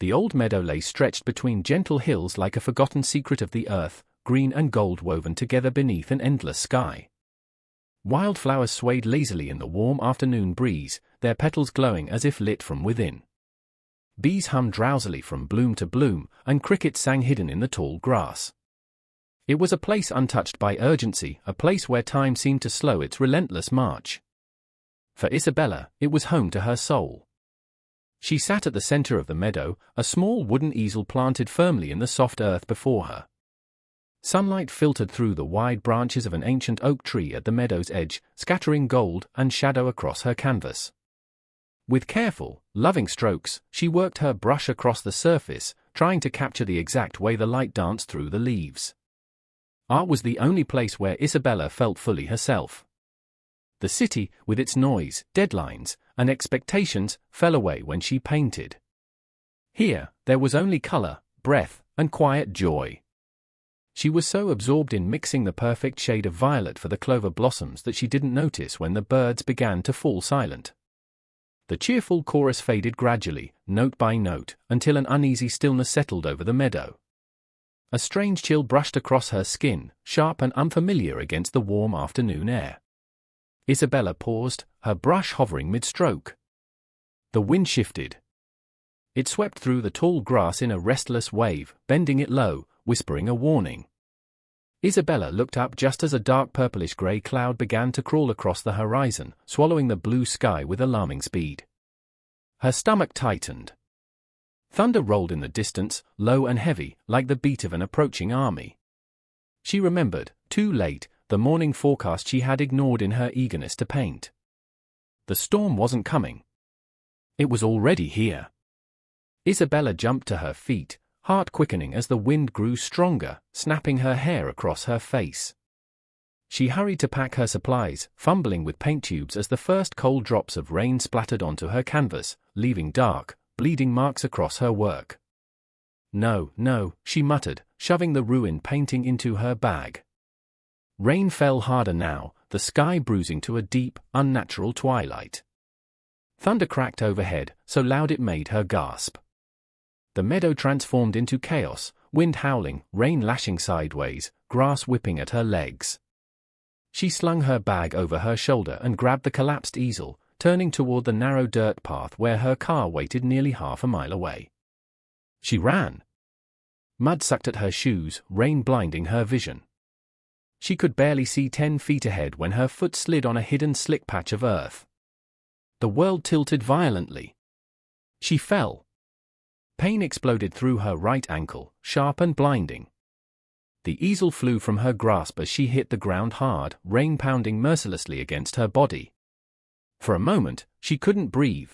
The old meadow lay stretched between gentle hills like a forgotten secret of the earth, green and gold woven together beneath an endless sky. Wildflowers swayed lazily in the warm afternoon breeze, their petals glowing as if lit from within. Bees hummed drowsily from bloom to bloom, and crickets sang hidden in the tall grass. It was a place untouched by urgency, a place where time seemed to slow its relentless march. For Isabella, it was home to her soul. She sat at the center of the meadow, a small wooden easel planted firmly in the soft earth before her. Sunlight filtered through the wide branches of an ancient oak tree at the meadow's edge, scattering gold and shadow across her canvas. With careful, loving strokes, she worked her brush across the surface, trying to capture the exact way the light danced through the leaves. Art was the only place where Isabella felt fully herself. The city, with its noise, deadlines, and expectations, fell away when she painted. Here, there was only color, breath, and quiet joy. She was so absorbed in mixing the perfect shade of violet for the clover blossoms that she didn't notice when the birds began to fall silent. The cheerful chorus faded gradually, note by note, until an uneasy stillness settled over the meadow. A strange chill brushed across her skin, sharp and unfamiliar against the warm afternoon air. Isabella paused, her brush hovering mid-stroke. The wind shifted. It swept through the tall grass in a restless wave, bending it low, whispering a warning. Isabella looked up just as a dark purplish-gray cloud began to crawl across the horizon, swallowing the blue sky with alarming speed. Her stomach tightened. Thunder rolled in the distance, low and heavy, like the beat of an approaching army. She remembered, too late, the morning forecast she had ignored in her eagerness to paint. The storm wasn't coming. It was already here. Isabella jumped to her feet, heart quickening as the wind grew stronger, snapping her hair across her face. She hurried to pack her supplies, fumbling with paint tubes as the first cold drops of rain splattered onto her canvas, leaving dark, bleeding marks across her work. No, she muttered, shoving the ruined painting into her bag. Rain fell harder now, the sky bruising to a deep, unnatural twilight. Thunder cracked overhead, so loud it made her gasp. The meadow transformed into chaos, wind howling, rain lashing sideways, grass whipping at her legs. She slung her bag over her shoulder and grabbed the collapsed easel, turning toward the narrow dirt path where her car waited nearly half a mile away. She ran. Mud sucked at her shoes, rain blinding her vision. She could barely see 10 feet ahead when her foot slid on a hidden slick patch of earth. The world tilted violently. She fell. Pain exploded through her right ankle, sharp and blinding. The easel flew from her grasp as she hit the ground hard, rain pounding mercilessly against her body. For a moment, she couldn't breathe.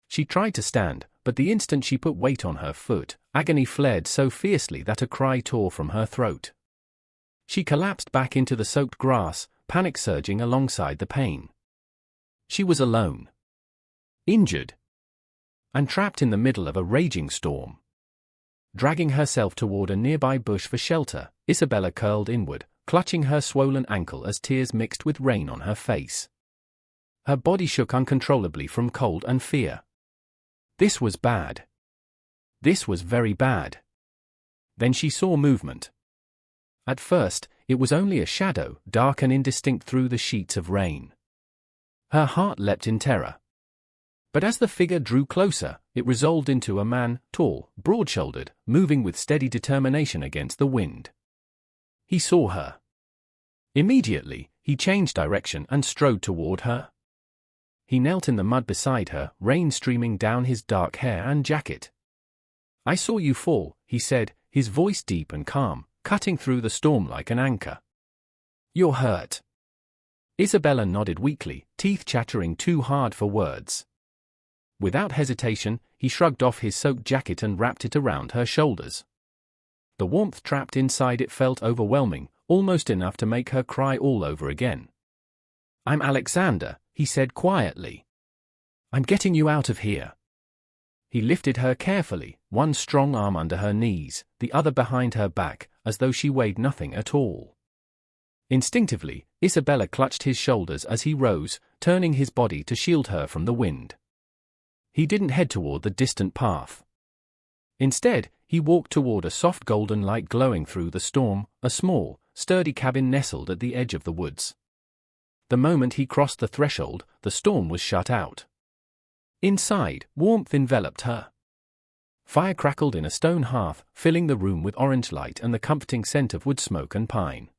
She tried to stand, but the instant she put weight on her foot, agony flared so fiercely that a cry tore from her throat. She collapsed back into the soaked grass, panic surging alongside the pain. She was alone. Injured. And trapped in the middle of a raging storm. Dragging herself toward a nearby bush for shelter, Isabella curled inward, clutching her swollen ankle as tears mixed with rain on her face. Her body shook uncontrollably from cold and fear. This was bad. This was very bad. Then she saw movement. At first, it was only a shadow, dark and indistinct through the sheets of rain. Her heart leapt in terror. But as the figure drew closer, it resolved into a man, tall, broad-shouldered, moving with steady determination against the wind. He saw her. Immediately, he changed direction and strode toward her. He knelt in the mud beside her, rain streaming down his dark hair and jacket. "I saw you fall," he said, his voice deep and calm, cutting through the storm like an anchor. "You're hurt." Isabella nodded weakly, teeth chattering too hard for words. Without hesitation, he shrugged off his soaked jacket and wrapped it around her shoulders. The warmth trapped inside it felt overwhelming, almost enough to make her cry all over again. "I'm Alexander," he said quietly. "I'm getting you out of here." He lifted her carefully, one strong arm under her knees, the other behind her back, as though she weighed nothing at all. Instinctively, Isabella clutched his shoulders as he rose, turning his body to shield her from the wind. He didn't head toward the distant path. Instead, he walked toward a soft golden light glowing through the storm, a small, sturdy cabin nestled at the edge of the woods. The moment he crossed the threshold, the storm was shut out. Inside, warmth enveloped her. Fire crackled in a stone hearth, filling the room with orange light and the comforting scent of wood smoke and pine.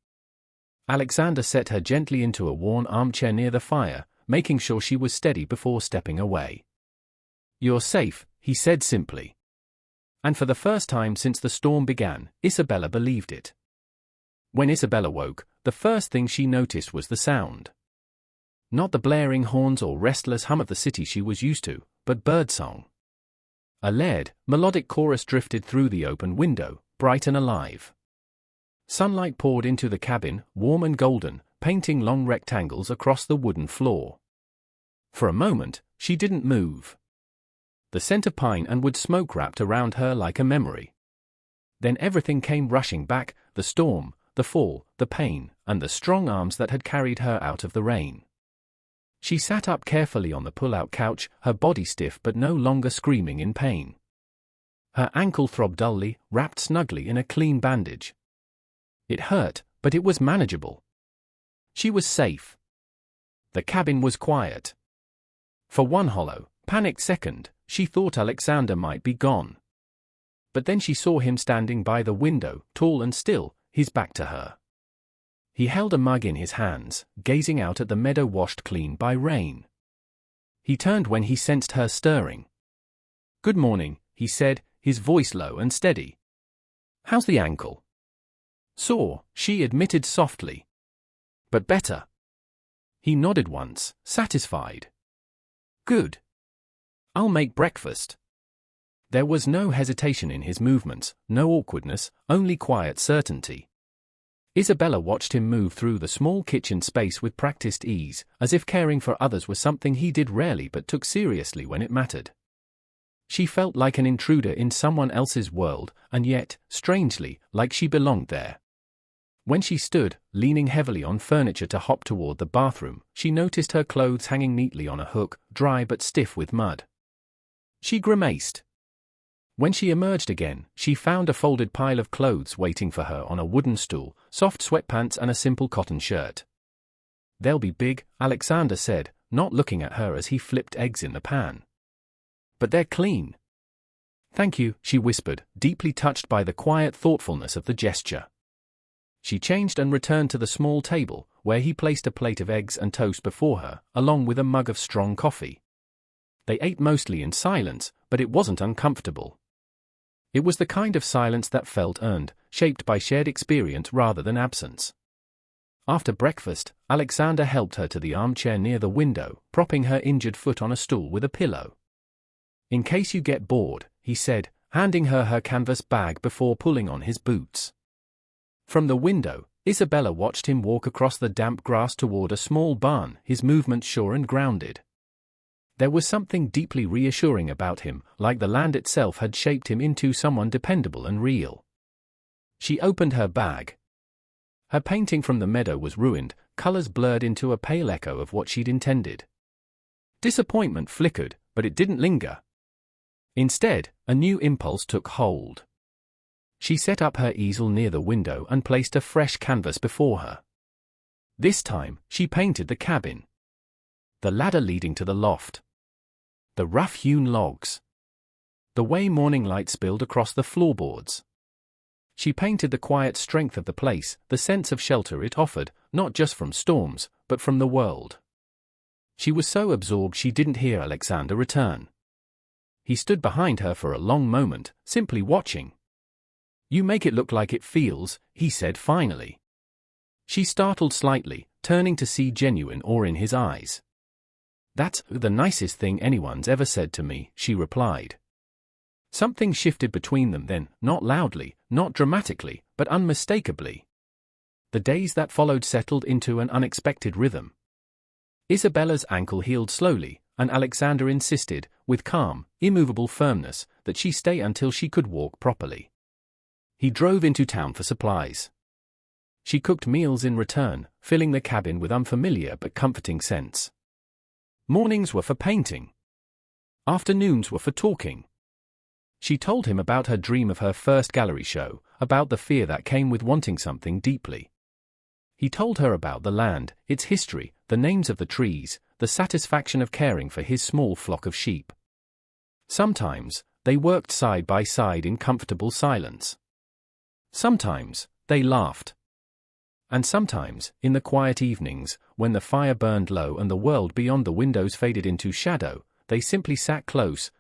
Alexander set her gently into a worn armchair near the fire, making sure she was steady before stepping away. "You're safe," he said simply. And for the first time since the storm began, Isabella believed it. When Isabella woke, the first thing she noticed was the sound. Not the blaring horns or restless hum of the city she was used to, but birdsong. A layered, melodic chorus drifted through the open window, bright and alive. Sunlight poured into the cabin, warm and golden, painting long rectangles across the wooden floor. For a moment, she didn't move. The scent of pine and wood smoke wrapped around her like a memory. Then everything came rushing back, the storm, the fall, the pain, and the strong arms that had carried her out of the rain. She sat up carefully on the pull-out couch, her body stiff but no longer screaming in pain. Her ankle throbbed dully, wrapped snugly in a clean bandage. It hurt, but it was manageable. She was safe. The cabin was quiet. For one hollow, panicked second, she thought Alexander might be gone. But then she saw him standing by the window, tall and still, his back to her. He held a mug in his hands, gazing out at the meadow washed clean by rain. He turned when he sensed her stirring. "Good morning," he said, his voice low and steady. "How's the ankle?" "Sore," she admitted softly. "But better." He nodded once, satisfied. "Good. I'll make breakfast." There was no hesitation in his movements, no awkwardness, only quiet certainty. Isabella watched him move through the small kitchen space with practiced ease, as if caring for others was something he did rarely but took seriously when it mattered. She felt like an intruder in someone else's world, and yet, strangely, like she belonged there. When she stood, leaning heavily on furniture to hop toward the bathroom, she noticed her clothes hanging neatly on a hook, dry but stiff with mud. She grimaced. When she emerged again, she found a folded pile of clothes waiting for her on a wooden stool, soft sweatpants and a simple cotton shirt. "They'll be big," Alexander said, not looking at her as he flipped eggs in the pan. "But they're clean." "Thank you," she whispered, deeply touched by the quiet thoughtfulness of the gesture. She changed and returned to the small table, where he placed a plate of eggs and toast before her, along with a mug of strong coffee. They ate mostly in silence, but it wasn't uncomfortable. It was the kind of silence that felt earned, shaped by shared experience rather than absence. After breakfast, Alexander helped her to the armchair near the window, propping her injured foot on a stool with a pillow. "In case you get bored," he said, handing her her canvas bag before pulling on his boots. From the window, Isabella watched him walk across the damp grass toward a small barn, his movements sure and grounded. There was something deeply reassuring about him, like the land itself had shaped him into someone dependable and real. She opened her bag. Her painting from the meadow was ruined, colors blurred into a pale echo of what she'd intended. Disappointment flickered, but it didn't linger. Instead, a new impulse took hold. She set up her easel near the window and placed a fresh canvas before her. This time, she painted the cabin. The ladder leading to the loft. The rough-hewn logs. The way morning light spilled across the floorboards. She painted the quiet strength of the place, the sense of shelter it offered, not just from storms, but from the world. She was so absorbed she didn't hear Alexander return. He stood behind her for a long moment, simply watching. "You make it look like it feels," he said finally. She startled slightly, turning to see genuine awe in his eyes. "That's the nicest thing anyone's ever said to me," she replied. Something shifted between them then, not loudly, not dramatically, but unmistakably. The days that followed settled into an unexpected rhythm. Isabella's ankle healed slowly, and Alexander insisted, with calm, immovable firmness, that she stay until she could walk properly. He drove into town for supplies. She cooked meals in return, filling the cabin with unfamiliar but comforting scents. Mornings were for painting. Afternoons were for talking. She told him about her dream of her first gallery show, about the fear that came with wanting something deeply. He told her about the land, its history, the names of the trees, the satisfaction of caring for his small flock of sheep. Sometimes, they worked side by side in comfortable silence. Sometimes, they laughed. And sometimes, in the quiet evenings, when the fire burned low and the world beyond the windows faded into shadow, they simply sat close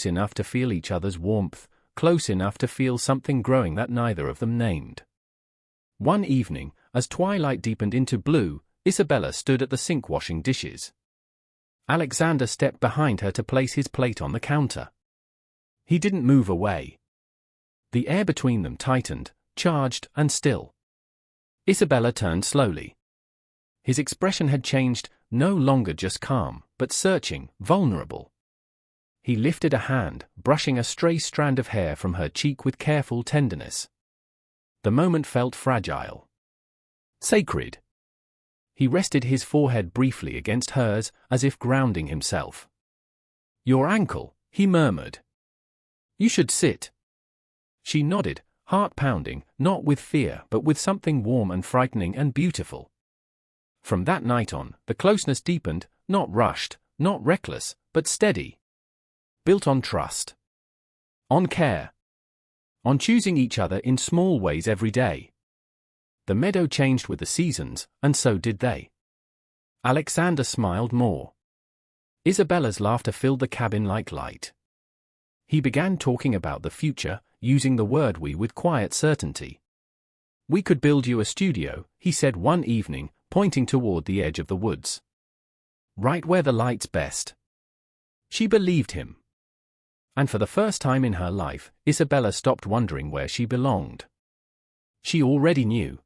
enough to feel each other's warmth, close enough to feel something growing that neither of them named. One evening, as twilight deepened into blue, Isabella stood at the sink washing dishes. Alexander stepped behind her to place his plate on the counter. He didn't move away. The air between them tightened, charged and still. Isabella turned slowly. His expression had changed, no longer just calm, but searching, vulnerable. He lifted a hand, brushing a stray strand of hair from her cheek with careful tenderness. The moment felt fragile. Sacred. He rested his forehead briefly against hers, as if grounding himself. "Your ankle," he murmured. "You should sit." She nodded, heart pounding, not with fear but with something warm and frightening and beautiful. From that night on, the closeness deepened, not rushed, not reckless, but steady. Built on trust. On care. On choosing each other in small ways every day. The meadow changed with the seasons, and so did they. Alexander smiled more. Isabella's laughter filled the cabin like light. He began talking about the future, using the word "we" with quiet certainty. "We could build you a studio," he said one evening, pointing toward the edge of the woods. "Right where the light's best." She believed him. And for the first time in her life, Isabella stopped wondering where she belonged. She already knew.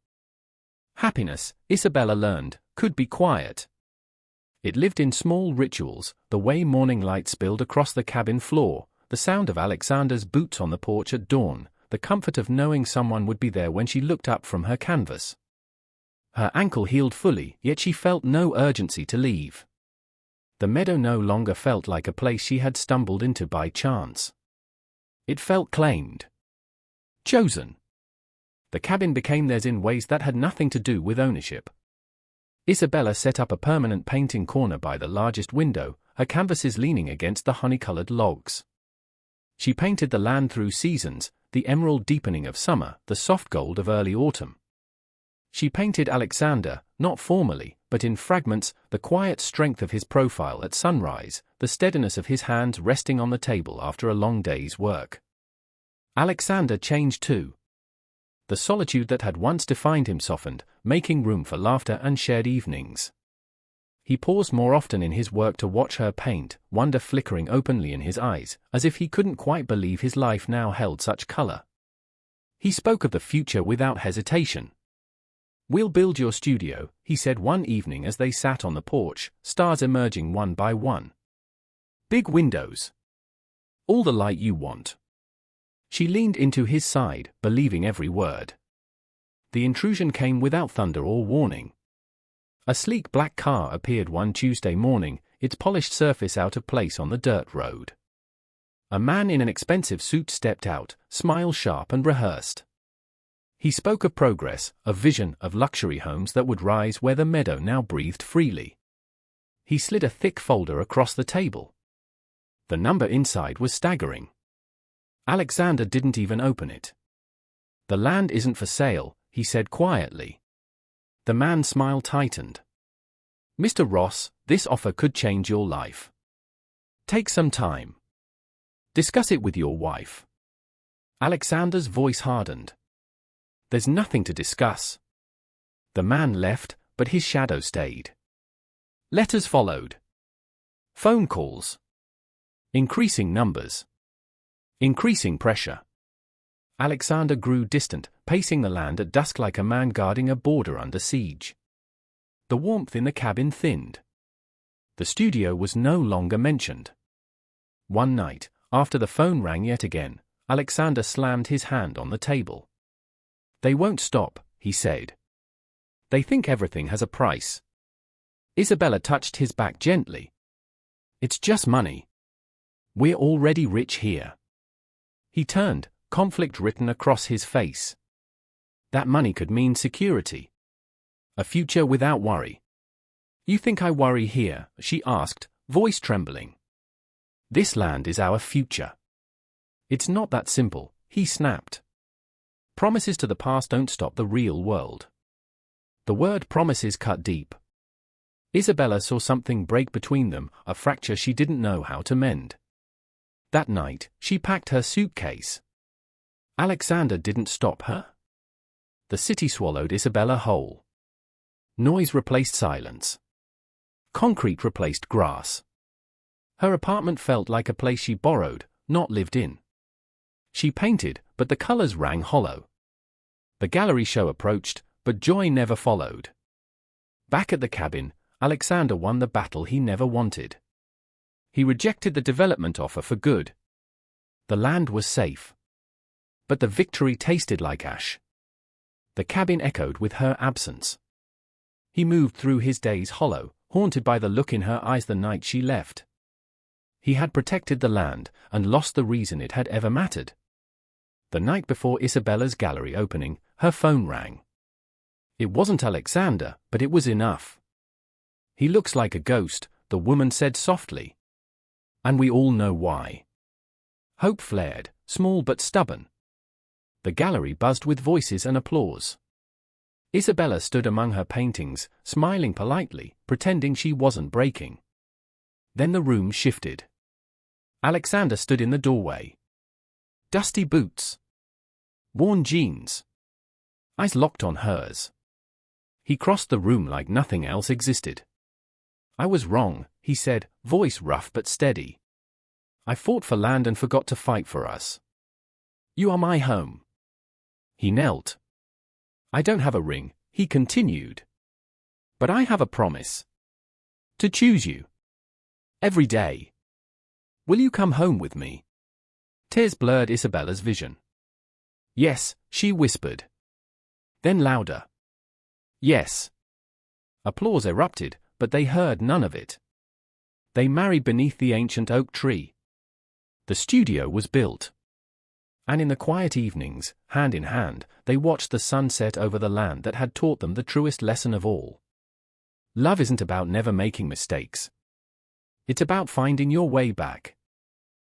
Happiness, Isabella learned, could be quiet. It lived in small rituals, the way morning light spilled across the cabin floor, the sound of Alexander's boots on the porch at dawn, the comfort of knowing someone would be there when she looked up from her canvas. Her ankle healed fully, yet she felt no urgency to leave. The meadow no longer felt like a place she had stumbled into by chance. It felt claimed. Chosen. The cabin became theirs in ways that had nothing to do with ownership. Isabella set up a permanent painting corner by the largest window, her canvases leaning against the honey-colored logs. She painted the land through seasons, the emerald deepening of summer, the soft gold of early autumn. She painted Alexander, not formally, but in fragments, the quiet strength of his profile at sunrise, the steadiness of his hands resting on the table after a long day's work. Alexander changed too. The solitude that had once defined him softened, making room for laughter and shared evenings. He paused more often in his work to watch her paint, wonder flickering openly in his eyes, as if he couldn't quite believe his life now held such color. He spoke of the future without hesitation. "We'll build your studio," he said one evening as they sat on the porch, stars emerging one by one. "Big windows. All the light you want." She leaned into his side, believing every word. The intrusion came without thunder or warning. A sleek black car appeared one Tuesday morning, its polished surface out of place on the dirt road. A man in an expensive suit stepped out, smile sharp and rehearsed. He spoke of progress, of vision, of luxury homes that would rise where the meadow now breathed freely. He slid a thick folder across the table. The number inside was staggering. Alexander didn't even open it. "The land isn't for sale," he said quietly. The man's smile tightened. "Mr. Ross, this offer could change your life. Take some time. Discuss it with your wife." Alexander's voice hardened. "There's nothing to discuss." The man left, but his shadow stayed. Letters followed. Phone calls. Increasing numbers. Increasing pressure. Alexander grew distant, pacing the land at dusk like a man guarding a border under siege. The warmth in the cabin thinned. The studio was no longer mentioned. One night, after the phone rang yet again, Alexander slammed his hand on the table. "They won't stop," he said. "They think everything has a price." Isabella touched his back gently. "It's just money. We're already rich here." He turned, conflict written across his face. That money could mean security. A future without worry. You think I worry here? She asked, voice trembling. This land is our future. It's not that simple, he snapped. Promises to the past don't stop the real world. The word promises cut deep. Isabella saw something break between them, a fracture she didn't know how to mend. That night, she packed her suitcase. Alexander didn't stop her. The city swallowed Isabella whole. Noise replaced silence. Concrete replaced grass. Her apartment felt like a place she borrowed, not lived in. She painted, but the colors rang hollow. The gallery show approached, but joy never followed. Back at the cabin, Alexander won the battle he never wanted. He rejected the development offer for good. The land was safe. But the victory tasted like ash. The cabin echoed with her absence. He moved through his days hollow, haunted by the look in her eyes the night she left. He had protected the land, and lost the reason it had ever mattered. The night before Isabella's gallery opening, her phone rang. It wasn't Alexander, but it was enough. He looks like a ghost, the woman said softly. And we all know why. Hope flared, small but stubborn. The gallery buzzed with voices and applause. Isabella stood among her paintings, smiling politely, pretending she wasn't breaking. Then the room shifted. Alexander stood in the doorway. Dusty boots. Worn jeans. Eyes locked on hers. He crossed the room like nothing else existed. I was wrong, he said, voice rough but steady. I fought for land and forgot to fight for us. You are my home. He knelt. I don't have a ring, he continued. But I have a promise. To choose you. Every day. Will you come home with me? Tears blurred Isabella's vision. Yes, she whispered. Then louder. Yes. Applause erupted, but they heard none of it. They married beneath the ancient oak tree. The studio was built. And in the quiet evenings, hand in hand, they watched the sun set over the land that had taught them the truest lesson of all. Love isn't about never making mistakes. It's about finding your way back.